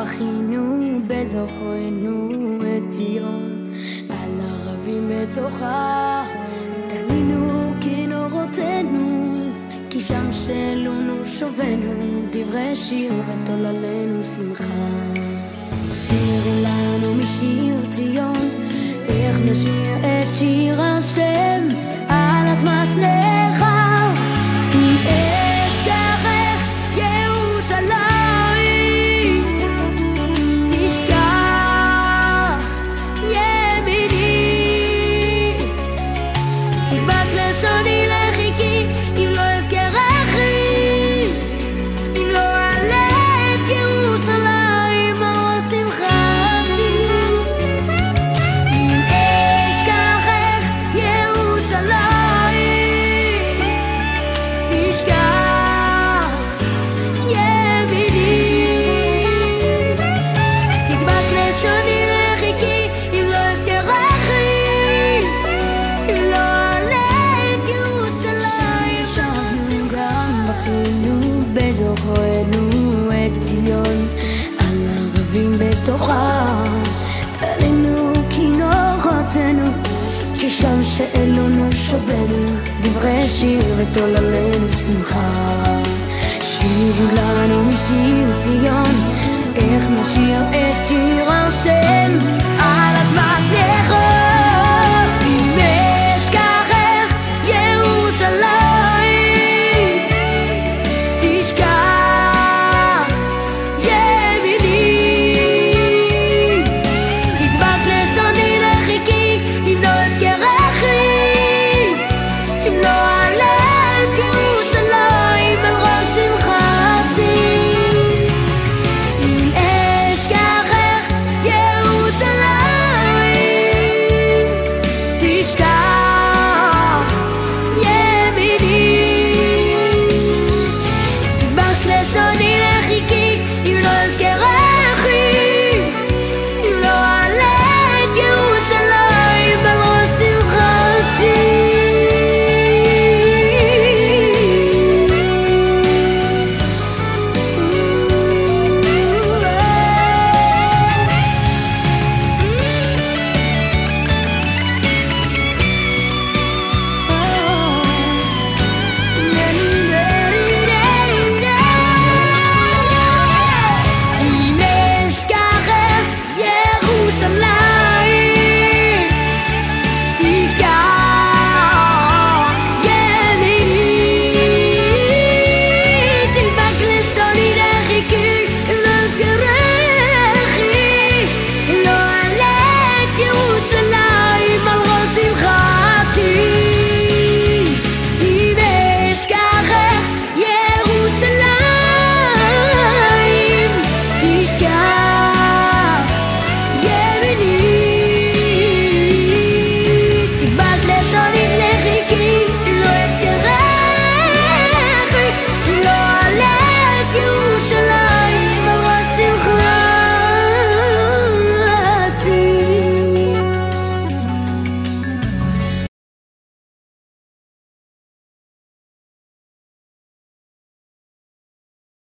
בכינו בזוכרנו את ציון, על ערבים בתוכה תלינו כנורותינו, כי שם שלונו שובנו דברי שיר ותוללנו שמחה. שירו לנו משיר ציון, איך נשיר את שיר השם על אדמת ניכר. אם אשכחך ירושלים, תשכח ימיני, תדבק לשוני לחיקי, אם לא אזכרכי, אם לא אעלה את ירושלים מאור שמחתי. אם אשכחך ירושלים, תשכח ימיני, תדבק לשוני לחיקי, אם לא אזכרכי, אם לא אעלה את ירושלים. שבנו גם בכינו בזוכרנו את ציון, על ערבים בתוכה תלינו כנורותינו, כי שם שאלונו שובנו דברי שיר ותוללנו שמחה. שירו לנו משיר ציון, איך נשיר את שיר השם על